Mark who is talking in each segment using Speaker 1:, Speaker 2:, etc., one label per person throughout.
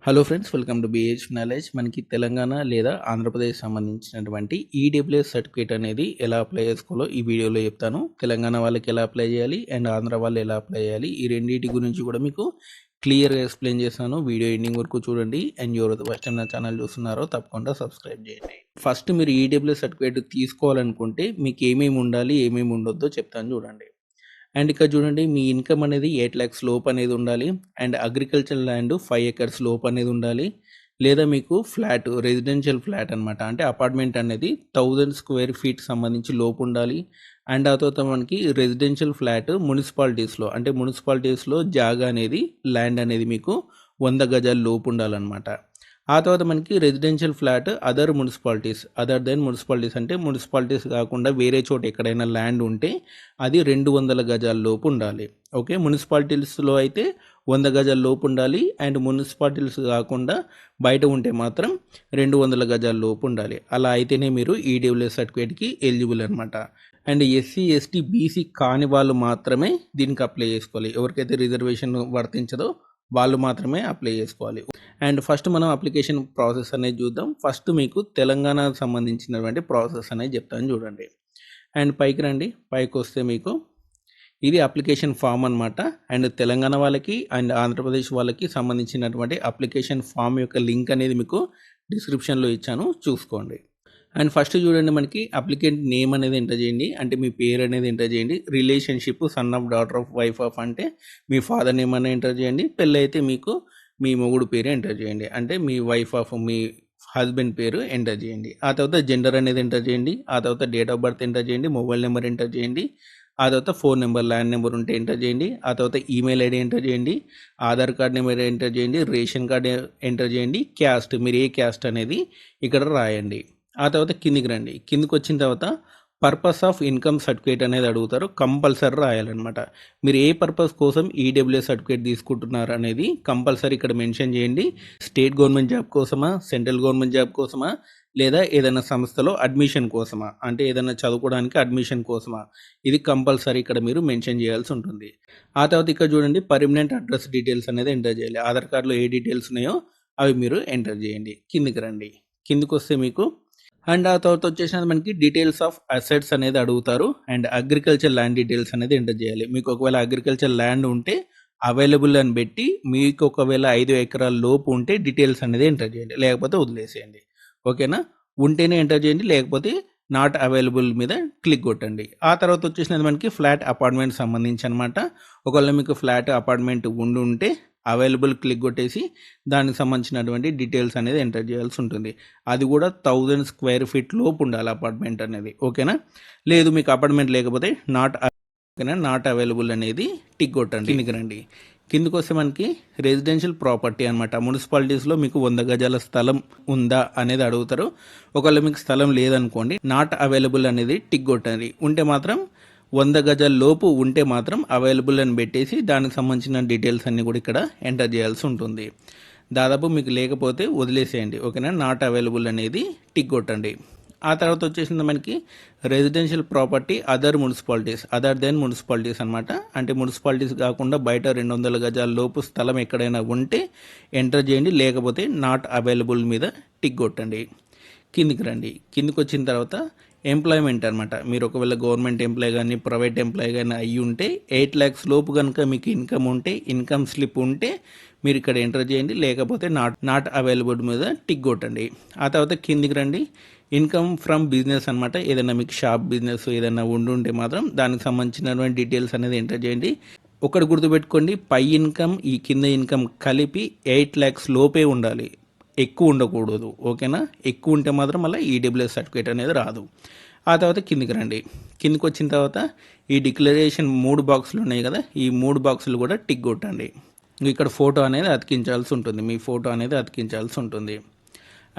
Speaker 1: Hello friends, welcome to BH knowledge. మనకి తెలంగాణ లేదా ఆంధ్రప్రదేశ్ సంబంధించినటువంటి ఈడబ్ల్యూఎస్ సర్టిఫికేట్ అనేది ఎలా అప్లై చేసుకోవాలో ఈ వీడియోలో చెప్తాను. తెలంగాణ వాళ్ళకి ఎలా అప్లై చేయాలి అండ్ ఆంధ్ర వాళ్ళు ఎలా అప్లై చేయాలి, ఈ రెండింటి గురించి కూడా మీకు క్లియర్గా ఎక్స్ప్లెయిన్ చేస్తాను. వీడియో ఎండింగ్ వరకు చూడండి. అండ్ ఎవరైతే ఫస్ట్ టైం నా ఛానల్ చూస్తున్నారో తప్పకుండా సబ్స్క్రైబ్ చేయండి. ఫస్ట్ మీరు ఈడబ్ల్యూఎస్ సర్టిఫికేట్ తీసుకోవాలనుకుంటే మీకు ఏమేమి ఉండాలి, ఏమేమి ఉండొద్దో చెప్తాను చూడండి. అండ్ ఇక్కడ చూడండి, మీ ఇన్కమ్ అనేది 8 lakhs లోపు అనేది ఉండాలి. అండ్ అగ్రికల్చర్ ల్యాండ్ 5 acres లోపు అనేది ఉండాలి. లేదా మీకు ఫ్లాట్, రెసిడెన్షియల్ ఫ్లాట్ అనమాట, అంటే అపార్ట్మెంట్ అనేది 1000 square feet సంబంధించి లోపు ఉండాలి. అండ్ ఆ తర్వాత మనకి రెసిడెన్షియల్ ఫ్లాట్ మున్సిపాలిటీస్లో, అంటే మున్సిపాలిటీస్లో జాగా అనేది, ల్యాండ్ అనేది మీకు 100 గజాల లోపు ఉండాలన్నమాట. ఆ తర్వాత మనకి residential flat other than municipalities, అంటే మున్సిపాలిటీస్ కాకుండా వేరే చోట ఎక్కడైనా ల్యాండ్ ఉంటే అది 200 గజాల లోపు ఉండాలి. ఓకే, మున్సిపాలిటీస్లో అయితే 100 గజాల లోపు ఉండాలి. అండ్ మున్సిపాలిటీస్ కాకుండా బయట ఉంటే మాత్రం 200 గజాల లోపు ఉండాలి. అలా అయితేనే మీరు ఈడబ్ల్యూఎస్ సర్టిఫికేట్కి ఎలిజిబుల్ అనమాట. అండ్ ఎస్సీ, ఎస్టీ, బీసీ కాని వాళ్ళు మాత్రమే దీనికి అప్లై చేసుకోవాలి. ఎవరికైతే రిజర్వేషన్ వర్తించదో వాళ్ళు మాత్రమే అప్లై చేసుకోవాలి. అండ్ ఫస్ట్ మనం అప్లికేషన్ ప్రాసెస్ అనేది చూద్దాం. ఫస్ట్ మీకు తెలంగాణకు సంబంధించినటువంటి ప్రాసెస్ అనేది చెప్తాను చూడండి. అండ్ పైకి రండి. పైకి వస్తే మీకు ఇది అప్లికేషన్ ఫామ్ అనమాట. అండ్ తెలంగాణ వాళ్ళకి అండ్ ఆంధ్రప్రదేశ్ వాళ్ళకి సంబంధించినటువంటి అప్లికేషన్ ఫామ్ యొక్క లింక్ అనేది మీకు డిస్క్రిప్షన్లో ఇచ్చాను, చూసుకోండి. అండ్ ఫస్ట్ చూడండి, మనకి అప్లికెంట్ నేమ్ అనేది ఎంటర్ చేయండి, అంటే మీ పేరు అనేది ఎంటర్ చేయండి. Relationship son of, daughter of, wife of అంటే మీ ఫాదర్ నేమ్ అనేది ఎంటర్ చేయండి. పెళ్ళి అయితే మీకు మీ మొగుడు పేరు ఎంటర్ చేయండి, అంటే మీ వైఫ్ ఆఫ్, మీ హస్బెండ్ పేరు ఎంటర్ చేయండి. ఆ తర్వాత జెండర్ అనేది ఎంటర్ చేయండి. ఆ తర్వాత డేట్ ఆఫ్ బర్త్ ఎంటర్ చేయండి. మొబైల్ నెంబర్ ఎంటర్ చేయండి. ఆ తర్వాత ఫోన్ నెంబర్, ల్యాండ్ నెంబర్ ఉంటే ఎంటర్ చేయండి. ఆ తర్వాత ఈమెయిల్ ఐడి ఎంటర్ చేయండి. ఆధార్ కార్డ్ నెంబర్ ఎంటర్ చేయండి. రేషన్ కార్డ్ ఎంటర్ చేయండి. క్యాస్ట్, మీరు ఏ క్యాస్ట్ అనేది ఇక్కడ రాయండి. ఆ తర్వాత కిందికి రండి. కిందికి వచ్చిన తర్వాత పర్పస్ ఆఫ్ ఇన్కమ్ సర్టిఫికేట్ అనేది అడుగుతారు, కంపల్సరీ రాయాలన్నమాట. మీరు ఏ పర్పస్ కోసం ఈడబ్ల్యూఎస్ సర్టిఫికేట్ తీసుకుంటున్నారు అనేది కంపల్సరీ ఇక్కడ మెన్షన్ చేయండి. స్టేట్ గవర్నమెంట్ జాబ్ కోసమా, సెంట్రల్ గవర్నమెంట్ జాబ్ కోసమా, లేదా ఏదైనా సంస్థలో అడ్మిషన్ కోసమా, అంటే ఏదైనా చదువుకోవడానికి అడ్మిషన్ కోసమా, ఇది కంపల్సరీ ఇక్కడ మీరు మెన్షన్ చేయాల్సి ఉంటుంది. ఆ తర్వాత ఇక్కడ చూడండి, పర్మనెంట్ అడ్రస్ డీటెయిల్స్ అనేది ఎంటర్ చేయాలి. ఆధార్ కార్డులో ఏ డీటెయిల్స్ ఉన్నాయో అవి మీరు ఎంటర్ చేయండి. కిందికి రండి. కిందికి వస్తే మీకు అండ్ ఆ తర్వాత వచ్చేసి మనకి డీటెయిల్స్ ఆఫ్ అసెట్స్ అనేది అడుగుతారు. అండ్ అగ్రికల్చర్ ల్యాండ్ డీటెయిల్స్ అనేది ఎంటర్ చేయాలి. మీకు ఒకవేళ అగ్రికల్చర్ ల్యాండ్ ఉంటే అవైలబుల్ అని పెట్టి, మీకు ఒకవేళ 5 ఎకరాల లోపు ఉంటే డీటెయిల్స్ అనేది ఎంటర్ చేయండి, లేకపోతే వదిలేసేయండి. ఓకేనా, ఉంటేనే ఎంటర్ చేయండి, లేకపోతే నాట్ అవైలబుల్ మీద క్లిక్ కొట్టండి. ఆ తర్వాత వచ్చేసినది మనకి ఫ్లాట్ అపార్ట్మెంట్ సంబంధించి అనమాట. ఒకవేళ మీకు ఫ్లాట్ అపార్ట్మెంట్ ఉంటే అవైలబుల్ క్లిక్ కొట్టేసి దానికి సంబంధించినటువంటి డీటెయిల్స్ అనేది ఎంటర్ చేయాల్సి ఉంటుంది. అది కూడా 1000 square feet లోపు ఉండాలి అపార్ట్మెంట్ అనేది. ఓకేనా, లేదు మీకు అపార్ట్మెంట్ లేకపోతే నాట్ అవైలబుల్ అనేది టిక్ కొట్టండి. కిందికి రండి. కిందికి వస్తే మనకి రెసిడెన్షియల్ ప్రాపర్టీ అనమాట. మున్సిపాలిటీస్లో మీకు 100 గజాల స్థలం ఉందా అనేది అడుగుతారు. ఒకవేళ మీకు స్థలం లేదనుకోండి, నాట్ అవైలబుల్ అనేది టిక్ కొట్టండి. ఉంటే మాత్రం 100 గజాల లోపు ఉంటే మాత్రం అవైలబుల్ అని పెట్టేసి దానికి సంబంధించిన డీటెయిల్స్ అన్నీ కూడా ఇక్కడ ఎంటర్ చేయాల్సి ఉంటుంది. దాదాపు మీకు లేకపోతే వదిలేసేయండి. ఓకేనా, నాట్ అవైలబుల్ అనేది టిక్ కొట్టండి. ఆ తర్వాత వచ్చేసింది మనకి residential property other than municipalities అనమాట. అంటే మున్సిపాలిటీస్ కాకుండా బయట 200 గజాల లోపు స్థలం ఎక్కడైనా ఉంటే ఎంటర్ చేయండి, లేకపోతే నాట్ అవైలబుల్ మీద టిక్ కొట్టండి. కిందికి రండి. కిందికి వచ్చిన తర్వాత ఎంప్లాయ్మెంట్ అనమాట. మీరు ఒకవేళ గవర్నమెంట్ ఎంప్లాయ్ కానీ ప్రైవేట్ ఎంప్లాయ్ కానీ అయ్యి ఉంటే 8 lakhs లోపు కనుక మీకు ఇన్కమ్ ఉంటే, ఇన్కమ్ స్లిప్ ఉంటే మీరు ఇక్కడ ఎంటర్ చేయండి, లేకపోతే నాట్ అవైలబుల్ మీద టిక్ కొట్టండి. ఆ తర్వాత కిందికి రండి. ఇన్కమ్ ఫ్రమ్ బిజినెస్ అనమాట. ఏదైనా మీకు షాప్ బిజినెస్ ఏదైనా ఉంటే మాత్రం దానికి సంబంధించినటువంటి డీటెయిల్స్ అనేది ఎంటర్ చేయండి. ఒకటి గుర్తుపెట్టుకోండి, పై ఇన్కమ్ ఈ కింద ఇన్కమ్ కలిపి 8 lakhs లోపే ఉండాలి, ఎక్కువ ఉండకూడదు. ఓకేనా, ఎక్కువ ఉంటే మాత్రం మళ్ళీ ఈడబ్ల్యూఎస్ సర్టిఫికేట్ అనేది రాదు. ఆ తర్వాత కిందికి రండి. కిందికి వచ్చిన తర్వాత ఈ డిక్లరేషన్ 3 బాక్సులు ఉన్నాయి కదా, ఈ 3 బాక్సులు కూడా టిక్ కొట్టండి. ఇక్కడ ఫోటో అనేది అతికించాల్సి ఉంటుంది, మీ ఫోటో అనేది అతికించాల్సి ఉంటుంది.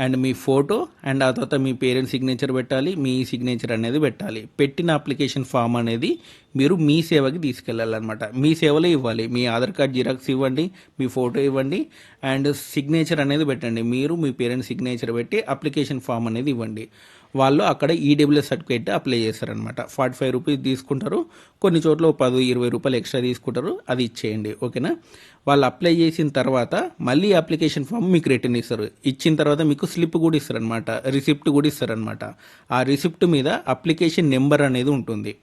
Speaker 1: అండ్ మీ ఫోటో అండ్ ఆ తర్వాత మీ పేరెంట్స్ సిగ్నేచర్ పెట్టాలి, మీ సిగ్నేచర్ అనేది పెట్టాలి. పెట్టిన అప్లికేషన్ ఫామ్ అనేది మీరు మీ సేవకి తీసుకెళ్ళాలన్నమాట. మీ సేవలో ఇవ్వాలి. మీ ఆధార్ కార్డ్ జిరాక్స్ ఇవ్వండి, మీ ఫోటో ఇవ్వండి అండ్ సిగ్నేచర్ అనేది పెట్టండి. మీరు మీ పేరెంట్స్ సిగ్నేచర్ పెట్టి అప్లికేషన్ ఫామ్ అనేది ఇవ్వండి. వాళ్ళు అక్కడ ఈడబ్ల్యూఎస్ సర్టిఫికేట్ అప్లై చేస్తారనమాట. 45 రూపీస్ తీసుకుంటారు, కొన్ని చోట్ల 10-20 రూపాయలు ఎక్స్ట్రా తీసుకుంటారు, అది ఇచ్చేయండి. ఓకేనా. వాళ్ళు అప్లై చేసిన తర్వాత మళ్ళీ అప్లికేషన్ ఫామ్ మీకు రిటర్న్ ఇస్తారు. ఇచ్చిన తర్వాత మీకు స్లిప్ కూడా ఇస్తారనమాట, రిసిప్ట్ కూడా ఇస్తారనమాట. ఆ రిసిప్ట్ మీద అప్లికేషన్ నెంబర్ అనేది ఉంటుంది.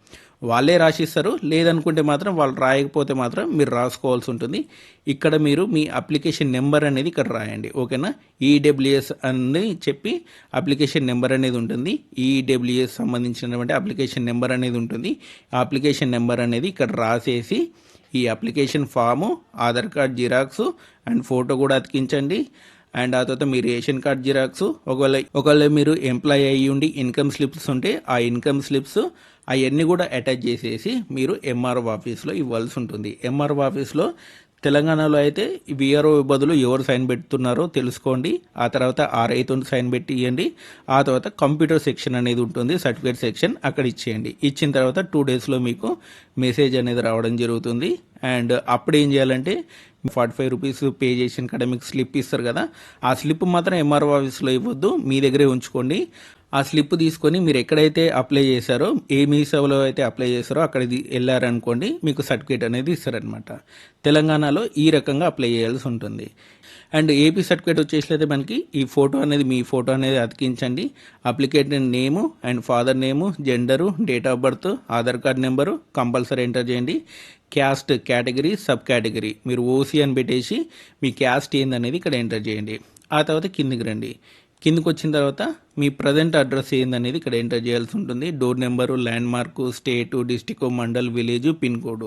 Speaker 1: వాళ్ళే రాసిస్తారు, లేదనుకుంటే మాత్రం వాళ్ళు రాయకపోతే మాత్రం మీరు రాసుకోవాల్సి ఉంటుంది. ఇక్కడ మీరు మీ అప్లికేషన్ నెంబర్ అనేది ఇక్కడ రాయండి. ఓకేనా. ఈడబ్ల్యూఎస్ అని చెప్పి అప్లికేషన్ నెంబర్ అనేది ఉంటుంది. ఈడబ్ల్యూఎస్ సంబంధించినటువంటి అప్లికేషన్ నెంబర్ అనేది ఉంటుంది. ఆ అప్లికేషన్ నెంబర్ అనేది ఇక్కడ రాసేసి ఈ application form, Aadhaar card xerox and photo కూడా అతికించండి. అండ్ ఆ తర్వాత మీ రేషన్ కార్డ్ జిరాక్స్, ఒకవేళ మీరు ఎంప్లాయ్ అయ్యి ఉండి ఇన్కమ్ స్లిప్స్ ఉంటే ఆ ఇన్కమ్ స్లిప్స్ అవన్నీ కూడా అటాచ్ చేసేసి మీరు ఎంఆర్ఓ ఆఫీస్లో ఇవ్వాల్సి ఉంటుంది. ఎంఆర్ఓ ఆఫీస్లో తెలంగాణలో అయితే విఆర్ఓ బదులు ఎవరు సైన్ పెడుతున్నారో తెలుసుకోండి. ఆ తర్వాత ఆర్ఐతో సైన్ పెట్టి ఇవ్వండి. ఆ తర్వాత కంప్యూటర్ సెక్షన్ అనేది ఉంటుంది, సర్టిఫికేట్ సెక్షన్, అక్కడ ఇచ్చేయండి. ఇచ్చిన తర్వాత 2 డేస్లో మీకు మెసేజ్ అనేది రావడం జరుగుతుంది. అండ్ అప్పుడు ఏం చేయాలంటే 45 రూపీస్ పే చేసిన కాడ మీకు స్లిప్ ఇస్తారు కదా, ఆ స్లిప్ మాత్రం ఎంఆర్ఓ ఆఫీస్లో ఇవ్వద్దు, మీ దగ్గరే ఉంచుకోండి. ఆ స్లిప్ తీసుకొని మీరు ఎక్కడైతే అప్లై చేశారో, ఏ మీ సేవలో అయితే అప్లై చేశారో అక్కడ వెళ్ళారనుకోండి, మీకు సర్టిఫికేట్ అనేది ఇస్తారనమాట. తెలంగాణలో ఈ రకంగా అప్లై చేయాల్సి ఉంటుంది. అండ్ ఏపీ సర్టిఫికేట్ వచ్చేసినైతే మనకి ఈ ఫోటో అనేది, మీ ఫోటో అనేది అతికించండి. Application name and father name, gender, date of birth, Aadhaar card number compulsory enter చేయండి. క్యాస్ట్, కేటగిరీ, సబ్ కేటగిరీ, మీరు ఓసీ అని పెట్టేసి మీ క్యాస్ట్ ఏందనేది ఇక్కడ ఎంటర్ చేయండి. ఆ తర్వాత కిందికి రండి. కిందకు వచ్చిన తర్వాత మీ ప్రజెంట్ అడ్రస్ ఏందనేది ఇక్కడ ఎంటర్ చేయాల్సి ఉంటుంది. Door number, land mark, state, district, mandal, village, pin code.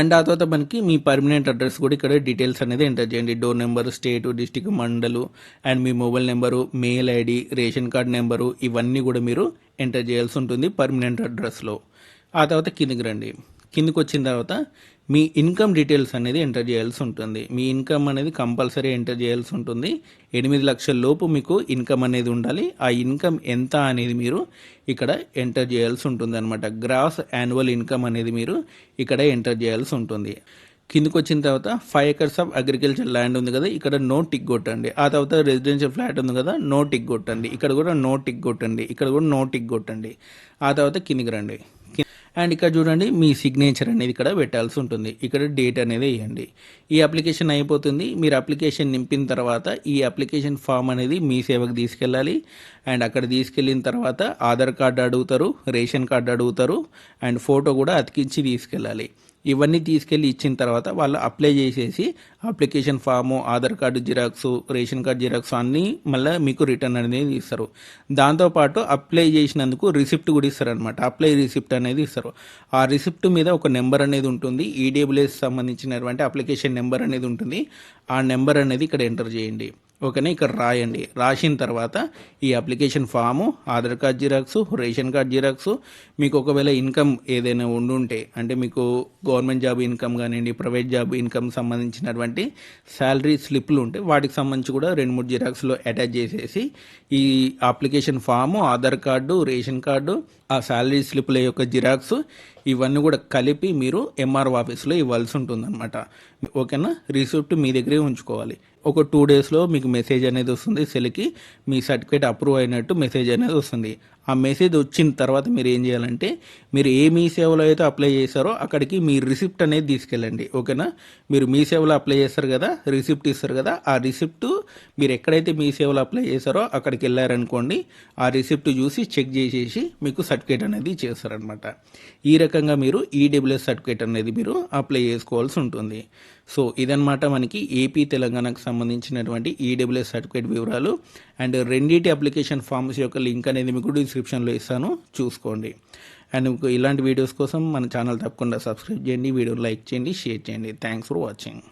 Speaker 1: And ఆ తర్వాత మనకి మీ పర్మనెంట్ అడ్రస్ కూడా ఇక్కడ డీటెయిల్స్ అనేది ఎంటర్ చేయండి. Door number, state, district, mandal and me mobile number, mail ID, ration card number, ఇవన్నీ కూడా మీరు ఎంటర్ చేయాల్సి ఉంటుంది పర్మనెంట్ అడ్రస్లో. ఆ తర్వాత కిందికి రండి. కిందికి వచ్చిన తర్వాత మీ ఇన్కమ్ డీటెయిల్స్ అనేది ఎంటర్ చేయాల్సి ఉంటుంది. మీ ఇన్కమ్ అనేది కంపల్సరీ ఎంటర్ చేయాల్సి ఉంటుంది. 8 లక్షల లోపు మీకు ఇన్కమ్ అనేది ఉండాలి. ఆ ఇన్కమ్ ఎంత అనేది మీరు ఇక్కడ ఎంటర్ చేయాల్సి ఉంటుంది అనమాట. గ్రాస్ యాన్యువల్ ఇన్కమ్ అనేది మీరు ఇక్కడ ఎంటర్ చేయాల్సి ఉంటుంది. కిందకి వచ్చిన తర్వాత 5 acres ఆఫ్ అగ్రికల్చర్ ల్యాండ్ ఉంది కదా, ఇక్కడ నో టిక్ కొట్టండి. ఆ తర్వాత రెసిడెన్షియల్ ఫ్లాట్ ఉంది కదా, నో టిక్ కొట్టండి. ఇక్కడ కూడా నో టిక్ కొట్టండి. ఇక్కడ కూడా నో టిక్ కొట్టండి. ఆ తర్వాత కిందికి రండి. అండ్ ఇక్కడ చూడండి, మీ సిగ్నేచర్ అనేది ఇక్కడ పెట్టాల్సి ఉంటుంది. ఇక్కడ డేట్ అనేది వేయండి. ఈ అప్లికేషన్ అయిపోతుంది. మీరు అప్లికేషన్ నింపిన తర్వాత ఈ అప్లికేషన్ ఫామ్ అనేది మీ సేవకు తీసుకెళ్ళాలి. అండ్ అక్కడ తీసుకెళ్ళిన తర్వాత ఆధార్ కార్డు అడుగుతారు, రేషన్ కార్డు అడుగుతారు అండ్ ఫోటో కూడా అతికించి తీసుకెళ్ళాలి. ఇవన్నీ తీసుకెళ్ళి ఇచ్చిన తర్వాత వాళ్ళు అప్లై చేసేసి application form, Aadhaar card xerox, ration card xerox అన్నీ మళ్ళీ మీకు రిటర్న్ అనేది ఇస్తారు. దాంతోపాటు అప్లై చేసినందుకు రిసిప్ట్ కూడా ఇస్తారనమాట. అప్లై రిసిప్ట్ అనేది ఇస్తారు. ఆ రిసిప్ట్ మీద ఒక నెంబర్ అనేది ఉంటుంది. ఈడబ్ల్యూఎస్ సంబంధించినటువంటి అప్లికేషన్ నెంబర్ అనేది ఉంటుంది. ఆ నెంబర్ అనేది ఇక్కడ ఎంటర్ చేయండి. ఓకేనా. ఇక్కడ రాయండి. రాసిన తర్వాత ఈ application form, Aadhaar card xerox, ration card xerox, మీకు ఒకవేళ ఇన్కమ్ ఏదైనా ఉండుంటే, అంటే మీకు గవర్నమెంట్ జాబ్ ఇన్కమ్ కానివ్వండి, ప్రైవేట్ జాబ్ ఇన్కమ్ సంబంధించినటువంటి శాలరీ స్లిప్లు ఉంటే వాటికి సంబంధించి కూడా 2-3 జిరాక్స్లో అటాచ్ చేసేసి ఈ application form, Aadhaar card, ration card, ఆ శాలరీ స్లిప్ల యొక్క జిరాక్స్ ఇవన్నీ కూడా కలిపి మీరు ఎంఆర్ఓ ఆఫీస్లో ఇవ్వాల్సి ఉంటుందన్నమాట. ఓకేనా. రిసిప్ట్ మీ దగ్గరే ఉంచుకోవాలి. ఒక 2 డేస్లో మీకు మెసేజ్ అనేది వస్తుంది. సెల్కి మీ సర్టిఫికేట్ అప్రూవ్ అయినట్టు మెసేజ్ అనేది వస్తుంది. ఆ మెసేజ్ వచ్చిన తర్వాత మీరు ఏం చేయాలంటే, మీరు ఏ మీ సేవలో అయితే అప్లై చేశారో అక్కడికి మీ రిసిప్ట్ అనేది తీసుకెళ్ళండి. ఓకేనా. మీరు మీ సేవలో అప్లై చేస్తారు కదా, రిసిప్ట్ ఇస్తారు కదా, ఆ రిసిప్ట్ మీరు ఎక్కడైతే మీ సేవలో అప్లై చేశారో అక్కడికి వెళ్ళారనుకోండి, ఆ రిసిప్ట్ చూసి చెక్ చేసేసి మీకు సర్టిఫికేట్ అనేది చేస్తారనమాట. ఈ రకంగా మీరు ఈడబ్ల్యూఎస్ సర్టిఫికేట్ అనేది మీరు అప్లై చేసుకోవాల్సి ఉంటుంది. సో ఇదన్నమాట మనకి ఏపీ తెలంగాణకు సంబంధించినటువంటి ఈడబ్ల్యూఎస్ సర్టిఫికేట్ వివరాలు. అండ్ రెండింటి అప్లికేషన్ ఫామ్స్ యొక్క లింక్ అనేది మీకు డిస్క్రిప్షన్లో ఇస్తాను, చూసుకోండి. అండ్ మీకు ఇలాంటి వీడియోస్ కోసం మన ఛానల్ తప్పకుండా సబ్స్క్రైబ్ చేయండి, వీడియో లైక్ చేయండి, షేర్ చేయండి. Thanks for watching.